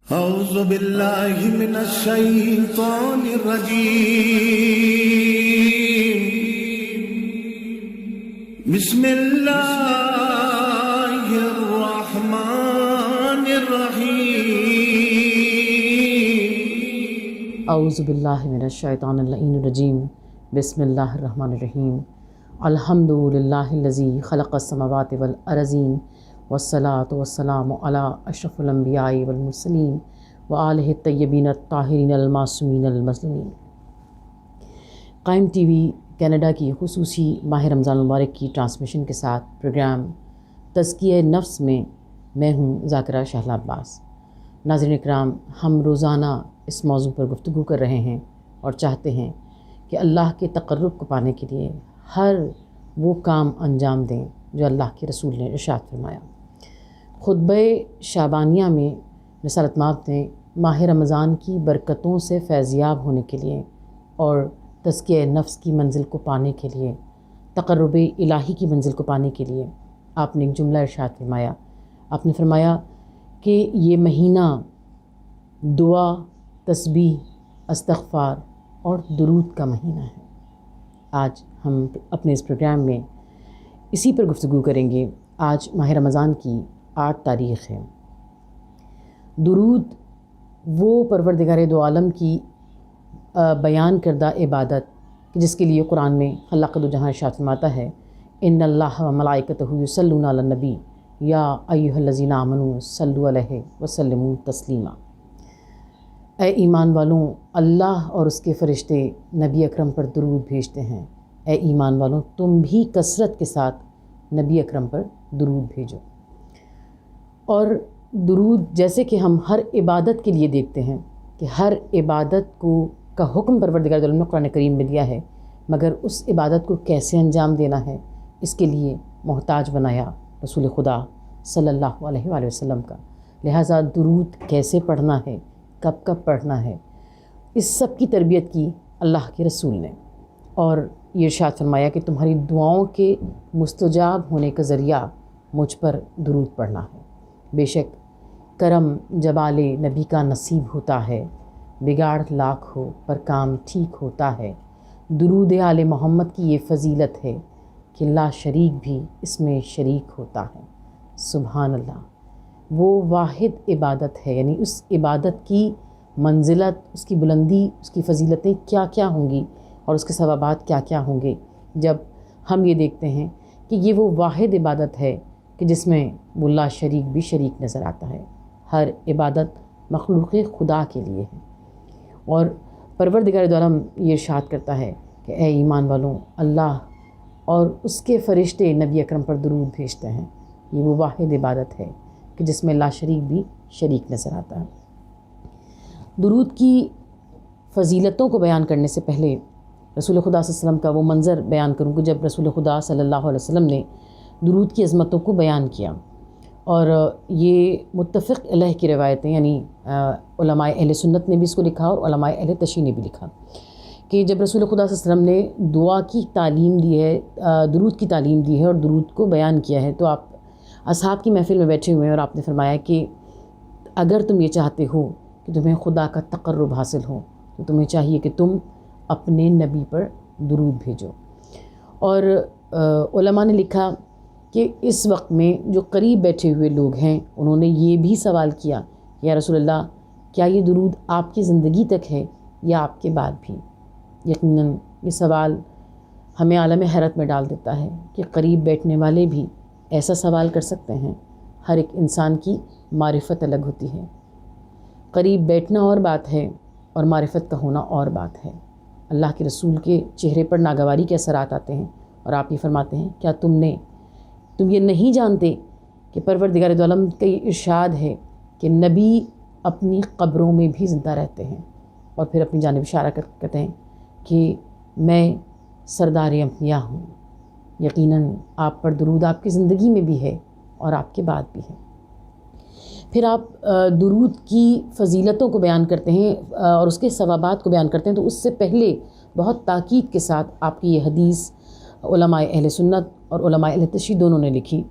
اعوذ باللہ من الشیطان الرجیم بسم اللہ الرحمن الرحیم اعوذ باللہ من الشیطان اللعین الرجیم بسم اللہ الرحمن الرحیم الحمد للہ الذی خلق السماوات والارضین والصلاة والسلام علی اشرف الانبیاء والمرسلین وآلہ الطیبین الطاہرین المعصومین المظلومین۔ قائم ٹی وی کینیڈا کی خصوصی ماہ رمضان المبارک کی ٹرانسمیشن کے ساتھ پروگرام تزکیہ نفس میں میں ہوں ذاکرہ شہلا عباس۔ ناظرین اکرام، ہم روزانہ اس موضوع پر گفتگو کر رہے ہیں اور چاہتے ہیں کہ اللہ کے تقرب کو پانے کے لیے ہر وہ کام انجام دیں جو اللہ کے رسول نے ارشاد فرمایا۔ خطبہ شعبانیہ میں رسالت مآب نے ماہ رمضان کی برکتوں سے فیضیاب ہونے کے لیے اور تزکیہ نفس کی منزل کو پانے کے لیے، تقرب الہی کی منزل کو پانے کے لیے آپ نے ایک جملہ ارشاد فرمایا۔ آپ نے فرمایا کہ یہ مہینہ دعا، تسبیح، استغفار اور درود کا مہینہ ہے۔ آج ہم اپنے اس پروگرام میں اسی پر گفتگو کریں گے۔ آج ماہ رمضان کی 8 تاریخ ہے۔ درود وہ پروردگار دو عالم کی بیان کردہ عبادت کہ جس کے لیے قرآن میں خلاق دو جہاں ارشاد فرماتا ہے، ان اللہ و ملائکتہ یصلون علی النبی یا ایھا الذین آمنوا صلوا علیہ وسلموا تسلیما۔ اے ایمان والوں، اللہ اور اس کے فرشتے نبی اکرم پر درود بھیجتے ہیں۔ اے ایمان والوں، تم بھی کثرت کے ساتھ نبی اکرم پر درود بھیجو۔ اور درود جیسے کہ ہم ہر عبادت کے لیے دیکھتے ہیں کہ ہر عبادت کا حکم پروردگار نے قرآن کریم میں دیا ہے، مگر اس عبادت کو کیسے انجام دینا ہے اس کے لیے محتاج بنایا رسول خدا صلی اللہ علیہ وآلہ وسلم کا۔ لہٰذا درود کیسے پڑھنا ہے، کب کب پڑھنا ہے، اس سب کی تربیت کی اللہ کے رسول نے، اور یہ ارشاد فرمایا کہ تمہاری دعاؤں کے مستجاب ہونے کا ذریعہ مجھ پر درود پڑھنا ہے۔ بے شک کرم جبال نبی کا نصیب ہوتا ہے، بگاڑ لاکھ ہو پر کام ٹھیک ہوتا ہے۔ درود آل محمد کی یہ فضیلت ہے کہ لا شریک بھی اس میں شریک ہوتا ہے۔ سبحان اللہ، وہ واحد عبادت ہے، یعنی اس عبادت کی منزلت، اس کی بلندی، اس کی فضیلتیں کیا کیا ہوں گی اور اس کے ثوابات کیا کیا ہوں گے جب ہم یہ دیکھتے ہیں کہ یہ وہ واحد عبادت ہے کہ جس میں وہ لا شریک بھی شریک نظر آتا ہے۔ ہر عبادت مخلوق خدا کے لیے ہے، اور پروردگار دو عالم یہ ارشاد کرتا ہے کہ اے ایمان والوں، اللہ اور اس کے فرشتے نبی اکرم پر درود بھیجتے ہیں۔ یہ وہ واحد عبادت ہے کہ جس میں لا شریک بھی شریک نظر آتا ہے۔ درود کی فضیلتوں کو بیان کرنے سے پہلے رسول خدا صلی اللہ علیہ وسلم کا وہ منظر بیان کروں کہ جب رسول خدا صلی اللہ علیہ وسلم نے درود کی عظمتوں کو بیان کیا، اور یہ متفق علیہ کی روایتیں، یعنی علماء اہل سنت نے بھی اس کو لکھا اور علماء اہل تشیع نے بھی لکھا کہ جب رسول خدا صلی اللہ علیہ وسلم نے دعا کی تعلیم دی ہے، درود کی تعلیم دی ہے اور درود کو بیان کیا ہے، تو آپ اصحاب کی محفل میں بیٹھے ہوئے ہیں اور آپ نے فرمایا کہ اگر تم یہ چاہتے ہو کہ تمہیں خدا کا تقرب حاصل ہو تو تمہیں چاہیے کہ تم اپنے نبی پر درود بھیجو۔ اور علماء نے لکھا کہ اس وقت میں جو قریب بیٹھے ہوئے لوگ ہیں انہوں نے یہ بھی سوال کیا، یا رسول اللہ، کیا یہ درود آپ کی زندگی تک ہے یا آپ کے بعد بھی؟ یقیناً یہ سوال ہمیں عالم حیرت میں ڈال دیتا ہے کہ قریب بیٹھنے والے بھی ایسا سوال کر سکتے ہیں۔ ہر ایک انسان کی معرفت الگ ہوتی ہے، قریب بیٹھنا اور بات ہے اور معرفت کا ہونا اور بات ہے۔ اللہ کے رسول کے چہرے پر ناگواری کے اثرات آتے ہیں، اور آپ یہ فرماتے ہیں کیا تم یہ نہیں جانتے کہ پروردگار دو عالم کا یہ ارشاد ہے کہ نبی اپنی قبروں میں بھی زندہ رہتے ہیں، اور پھر اپنی جانب اشارہ کرتے ہیں کہ میں سردار انبیاء ہوں۔ یقیناً آپ پر درود آپ کی زندگی میں بھی ہے اور آپ کے بعد بھی ہے۔ پھر آپ درود کی فضیلتوں کو بیان کرتے ہیں اور اس کے ثوابات کو بیان کرتے ہیں، تو اس سے پہلے بہت تاکید کے ساتھ آپ کی یہ حدیث علماء اہل سنت اور علماء اہل تشیع دونوں نے لکھی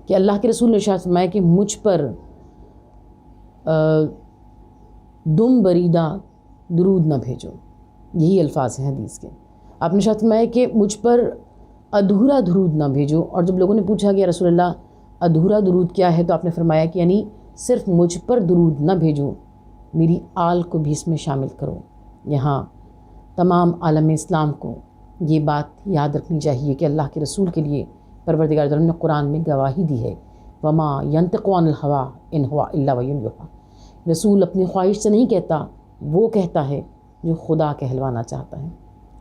کہ اللہ کے رسول نے ارشاد فرمایا کہ مجھ پر دم بریدہ درود نہ بھیجو، یہی الفاظ ہیں حدیث کے۔ آپ نے ارشاد فرمایا کہ مجھ پر ادھورا درود نہ بھیجو، اور جب لوگوں نے پوچھا کہ یا رسول اللہ ادھورا درود کیا ہے، تو آپ نے فرمایا کہ یعنی صرف مجھ پر درود نہ بھیجو، میری آل کو بھی اس میں شامل کرو۔ یہاں تمام عالم اسلام کو یہ بات یاد رکھنی چاہیے کہ اللہ کے رسول کے لیے پروردگار عالم نے قرآن میں گواہی دی ہے، وما ینطق عن الہوی ان ہوا الا وحی یوحی، رسول اپنی خواہش سے نہیں کہتا، وہ کہتا ہے جو خدا کہلوانا چاہتا ہے۔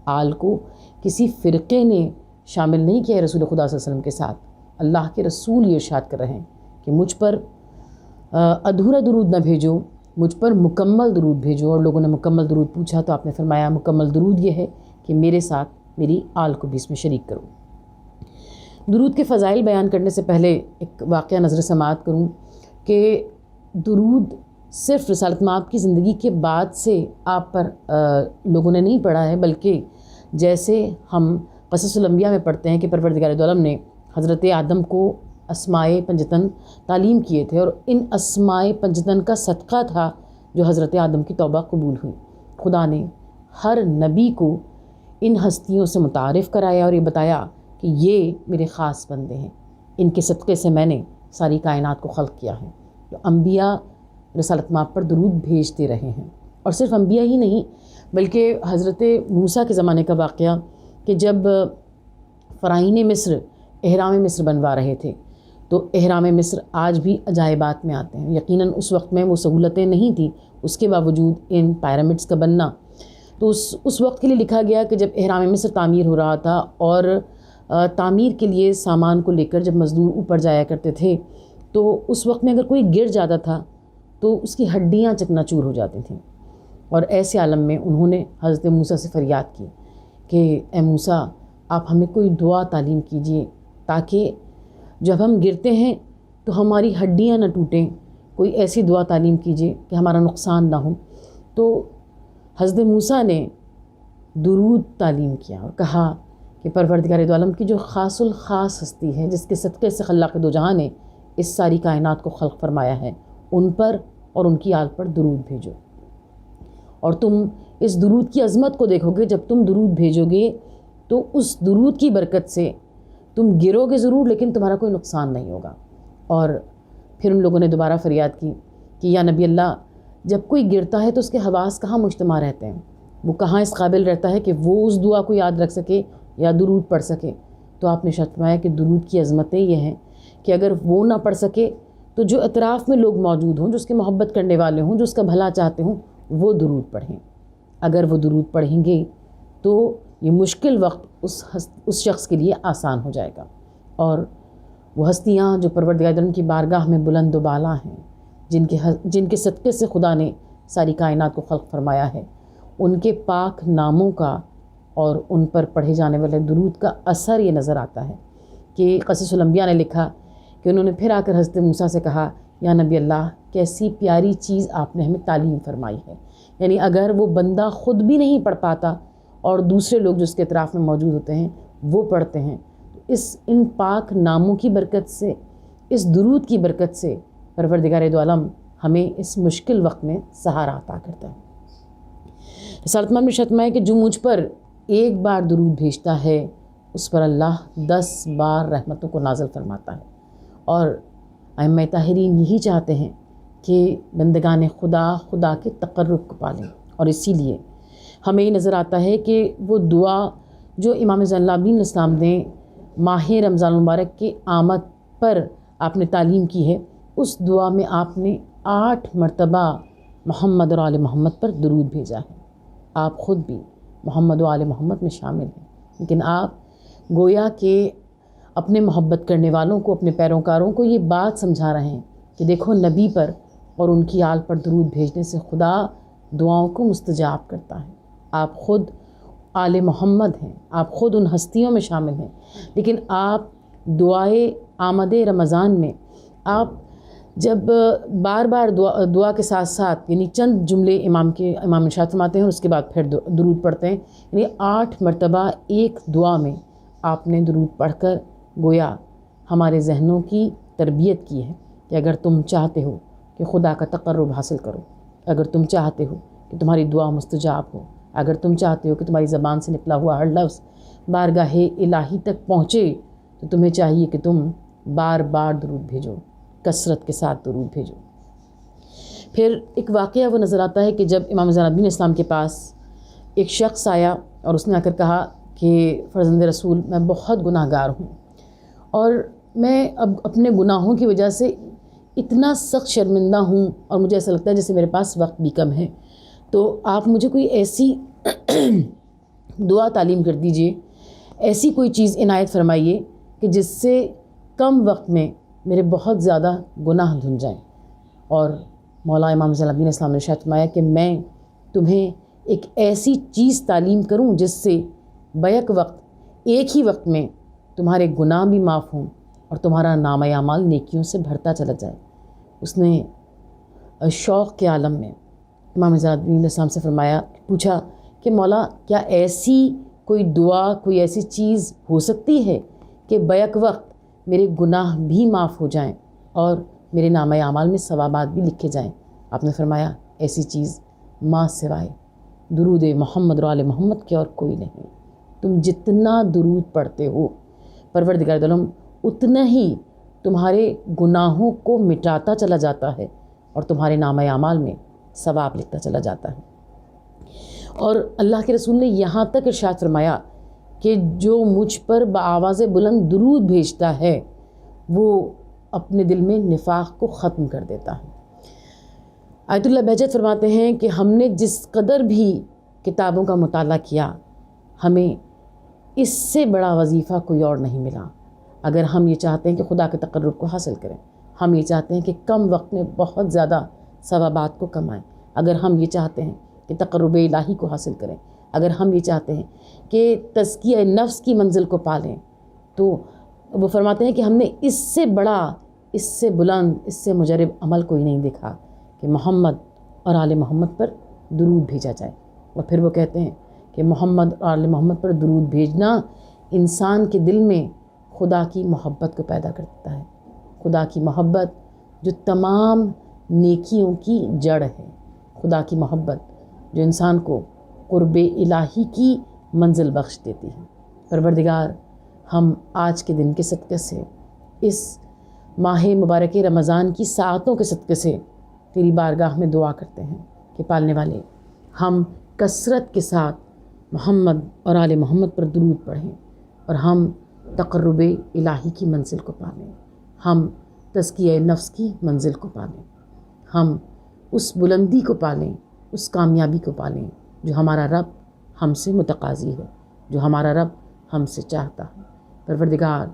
آل کو کسی فرقے نے شامل نہیں کیا ہے رسول خدا صلی اللہ علیہ وسلم کے ساتھ۔ اللہ کے رسول یہ ارشاد کر رہے ہیں کہ مجھ پر ادھورا درود نہ بھیجو، مجھ پر مکمل درود بھیجو۔ اور لوگوں نے مکمل درود پوچھا تو آپ نے فرمایا مکمل درود یہ ہے کہ میرے ساتھ میری آل کو بھی اس میں شریک کرو۔ درود کے فضائل بیان کرنے سے پہلے ایک واقعہ نظر سماعت کروں کہ درود صرف رسالت مآب کی زندگی کے بعد سے آپ پر لوگوں نے نہیں پڑھا ہے، بلکہ جیسے ہم قصص الانبیاء میں پڑھتے ہیں کہ پروردگار دو عالم نے حضرت آدم کو اسمائے پنجتن تعلیم کیے تھے، اور ان اسمائے پنجتن کا صدقہ تھا جو حضرت آدم کی توبہ قبول ہوئی۔ خدا نے ہر نبی کو ان ہستیوں سے متعارف کرایا اور یہ بتایا کہ یہ میرے خاص بندے ہیں، ان کے صدقے سے میں نے ساری کائنات کو خلق کیا ہے۔ تو انبیاء رسالت مآب پر درود بھیجتے رہے ہیں، اور صرف انبیاء ہی نہیں بلکہ حضرت موسیٰ کے زمانے کا واقعہ کہ جب فرعین مصر احرام مصر بنوا رہے تھے، تو احرام مصر آج بھی عجائبات میں آتے ہیں۔ یقیناً اس وقت میں وہ سہولتیں نہیں تھیں، اس کے باوجود ان پیرامڈس کا بننا، تو اس وقت کے لیے لکھا گیا کہ جب احرام مصر تعمیر ہو رہا تھا اور تعمیر کے لیے سامان کو لے کر جب مزدور اوپر جایا کرتے تھے، تو اس وقت میں اگر کوئی گر جاتا تھا تو اس کی ہڈیاں چکنا چور ہو جاتی تھیں، اور ایسے عالم میں انہوں نے حضرت موسیٰ سے فریاد کی کہ اے موسیٰ آپ ہمیں کوئی دعا تعلیم کیجئے تاکہ جب ہم گرتے ہیں تو ہماری ہڈیاں نہ ٹوٹیں، کوئی ایسی دعا تعلیم کیجئے کہ ہمارا نقصان نہ ہو۔ تو حضرت موسیٰ نے درود تعلیم کیا اور کہا کہ پروردگار دو عالم کی جو خاص الخاص ہستی ہے، جس کے صدقے سے خلاق دو جہاں نے اس ساری کائنات کو خلق فرمایا ہے، ان پر اور ان کی آل پر درود بھیجو۔ اور تم اس درود کی عظمت کو دیکھو گے، جب تم درود بھیجو گے تو اس درود کی برکت سے تم گرو گے ضرور لیکن تمہارا کوئی نقصان نہیں ہوگا۔ اور پھر ان لوگوں نے دوبارہ فریاد کی کہ یا نبی اللہ، جب کوئی گرتا ہے تو اس کے حواس کہاں مجتمع رہتے ہیں، وہ کہاں اس قابل رہتا ہے کہ وہ اس دعا کو یاد رکھ سکے یا درود پڑھ سکے۔ تو آپ نے فرمایا کہ درود کی عظمتیں یہ ہیں کہ اگر وہ نہ پڑھ سکے تو جو اطراف میں لوگ موجود ہوں، جو اس کے محبت کرنے والے ہوں، جو اس کا بھلا چاہتے ہوں، وہ درود پڑھیں۔ اگر وہ درود پڑھیں گے تو یہ مشکل وقت اس شخص کے لیے آسان ہو جائے گا۔ اور وہ ہستیاں جو پروردگار کی بارگاہ میں بلند و بالا ہیں، جن کے صدقے سے خدا نے ساری کائنات کو خلق فرمایا ہے، ان کے پاک ناموں کا اور ان پر پڑھے جانے والے درود کا اثر یہ نظر آتا ہے کہ قصص الانبیاء نے لکھا کہ انہوں نے پھر آ کر حضرت موسیٰ سے کہا یا نبی اللہ، کیسی پیاری چیز آپ نے ہمیں تعلیم فرمائی ہے۔ یعنی اگر وہ بندہ خود بھی نہیں پڑھ پاتا اور دوسرے لوگ جو اس کے اطراف میں موجود ہوتے ہیں وہ پڑھتے ہیں، تو ان پاک ناموں کی برکت سے، اس درود کی برکت سے پروردگار دو عالم ہمیں اس مشکل وقت میں سہارا عطا کرتا ہے۔ رسالت مآب میں شتمہ ہے کہ جو مجھ پر ایک بار درود بھیجتا ہے اس پر اللہ 10 بار رحمتوں کو نازل فرماتا ہے۔ اور ائمہ طاہرین یہی چاہتے ہیں کہ بندگان خدا کے تقرب کو پالیں، اور اسی لیے ہمیں یہ نظر آتا ہے کہ وہ دعا جو امام زین العابدین علیہ السلام نے ماہ رمضان المبارک کے آمد پر آپ نے تعلیم کی ہے، اس دعا میں آپ نے 8 مرتبہ محمد اور آل محمد پر درود بھیجا ہے۔ آپ خود بھی محمد و آل محمد میں شامل ہیں، لیکن آپ گویا کہ اپنے محبت کرنے والوں کو، اپنے پیروکاروں کو یہ بات سمجھا رہے ہیں کہ دیکھو نبی پر اور ان کی آل پر درود بھیجنے سے خدا دعاؤں کو مستجاب کرتا ہے۔ آپ خود آل محمد ہیں، آپ خود ان ہستیوں میں شامل ہیں، لیکن آپ دعائے آمد رمضان میں آپ جب بار بار دعا کے ساتھ ساتھ یعنی چند جملے امام ارشاد فرماتے ہیں اور اس کے بعد پھر درود پڑھتے ہیں، یعنی 8 مرتبہ ایک دعا میں آپ نے درود پڑھ کر گویا ہمارے ذہنوں کی تربیت کی ہے کہ اگر تم چاہتے ہو کہ خدا کا تقرب حاصل کرو اگر تم چاہتے ہو کہ تمہاری دعا مستجاب ہو، اگر تم چاہتے ہو کہ تمہاری زبان سے نکلا ہوا ہر لفظ بارگاہ الہی تک پہنچے، تو تمہیں چاہیے کہ تم بار بار درود بھیجو، کثرت کے ساتھ درود بھیجو۔ پھر ایک واقعہ وہ نظر آتا ہے کہ جب امام زین الدین اسلام کے پاس ایک شخص آیا اور اس نے آ کر کہا کہ فرزند رسول، میں بہت گناہ گار ہوں اور میں اب اپنے گناہوں کی وجہ سے اتنا سخت شرمندہ ہوں اور مجھے ایسا لگتا ہے جیسے میرے پاس وقت بھی کم ہے، تو آپ مجھے کوئی ایسی دعا تعلیم کر دیجئے، ایسی کوئی چیز عنایت فرمائیے کہ جس سے کم وقت میں میرے بہت زیادہ گناہ دھل جائیں۔ اور مولا امام زین الدین اسلام نے ارشاد فرمایا کہ میں تمہیں ایک ایسی چیز تعلیم کروں جس سے بیک وقت ایک ہی وقت میں تمہارے گناہ بھی معاف ہوں اور تمہارا نامہ اعمال نیکیوں سے بھرتا چلا جائے۔ اس نے شوق کے عالم میں امام زین الدین اسلام سے پوچھا کہ مولا، کیا ایسی کوئی دعا، کوئی ایسی چیز ہو سکتی ہے کہ بیک وقت میرے گناہ بھی معاف ہو جائیں اور میرے نامہ اعمال میں ثوابات بھی لکھے جائیں؟ آپ نے فرمایا ایسی چیز ماں سوائے درود محمد اور آل محمد کے اور کوئی نہیں۔ تم جتنا درود پڑھتے ہو پروردگار عالم اتنا ہی تمہارے گناہوں کو مٹاتا چلا جاتا ہے اور تمہارے نامہ اعمال میں ثواب لکھتا چلا جاتا ہے۔ اور اللہ کے رسول نے یہاں تک ارشاد فرمایا کہ جو مجھ پر بآواز بلند درود بھیجتا ہے وہ اپنے دل میں نفاق کو ختم کر دیتا ہے۔ آیت اللہ بہجت فرماتے ہیں کہ ہم نے جس قدر بھی کتابوں کا مطالعہ کیا، ہمیں اس سے بڑا وظیفہ کوئی اور نہیں ملا۔ اگر ہم یہ چاہتے ہیں کہ خدا کے تقرب کو حاصل کریں، ہم یہ چاہتے ہیں کہ کم وقت میں بہت زیادہ ثوابات کو کمائیں، اگر ہم یہ چاہتے ہیں کہ تقرب الہی کو حاصل کریں، اگر ہم یہ چاہتے ہیں کہ تزکیہ نفس کی منزل کو پالیں، تو وہ فرماتے ہیں کہ ہم نے اس سے بڑا، اس سے بلند، اس سے مجرب عمل کوئی نہیں دیکھا کہ محمد اور آل محمد پر درود بھیجا جائے۔ اور پھر وہ کہتے ہیں کہ محمد اور آل محمد پر درود بھیجنا انسان کے دل میں خدا کی محبت کو پیدا کرتا ہے، خدا کی محبت جو تمام نیکیوں کی جڑ ہے، خدا کی محبت جو انسان کو قرب الہی کی منزل بخش دیتی ہے۔ پروردگار، ہم آج کے دن کے صدقے سے، اس ماہ مبارک رمضان کی ساعتوں کے صدقے سے تیری بارگاہ میں دعا کرتے ہیں کہ پالنے والے، ہم کثرت کے ساتھ محمد اور آل محمد پر درود پڑھیں اور ہم تقرب الہی کی منزل کو پالیں، ہم تزکیہ نفس کی منزل کو پالیں، ہم اس بلندی کو پالیں، اس کامیابی کو پالیں جو ہمارا رب ہم سے متقاضی ہے، جو ہمارا رب ہم سے چاہتا ہے۔ پروردگار،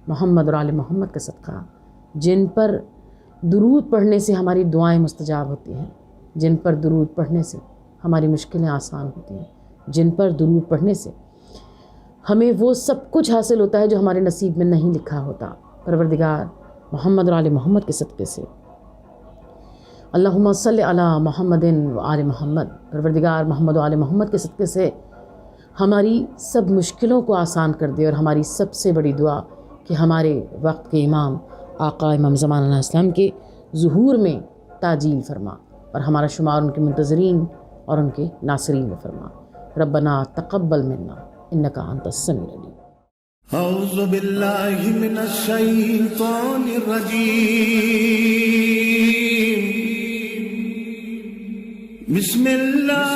محمد اور آل محمد کا صدقہ، جن پر درود پڑھنے سے ہماری دعائیں مستجاب ہوتی ہیں، جن پر درود پڑھنے سے ہماری مشکلیں آسان ہوتی ہیں، جن پر درود پڑھنے سے ہمیں وہ سب کچھ حاصل ہوتا ہے جو ہمارے نصیب میں نہیں لکھا ہوتا۔ پروردگار، محمد اور آل محمد کے صدقے سے اللہم صلی علی محمد و آل محمد، پروردگار محمد و آل محمد کے صدقے سے ہماری سب مشکلوں کو آسان کر دے، اور ہماری سب سے بڑی دعا کہ ہمارے وقت کے امام آقا امام زمان علیہ السلام کے ظہور میں تعجیل فرما، اور ہمارا شمار ان کے منتظرین اور ان کے ناصرین میں فرما۔ ربنا تقبل منا انک انت السمیع العلیم۔ اعوذ باللہ من الشیطان الرجیم، بسم اللہ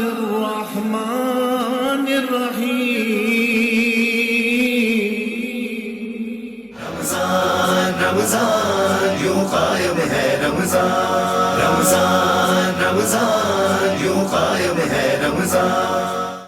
الرحمن الرحیم۔ رمضان رمضان یوں قائم ہے، رمضان رمضان رمضان یوں قائم ہے، رمضان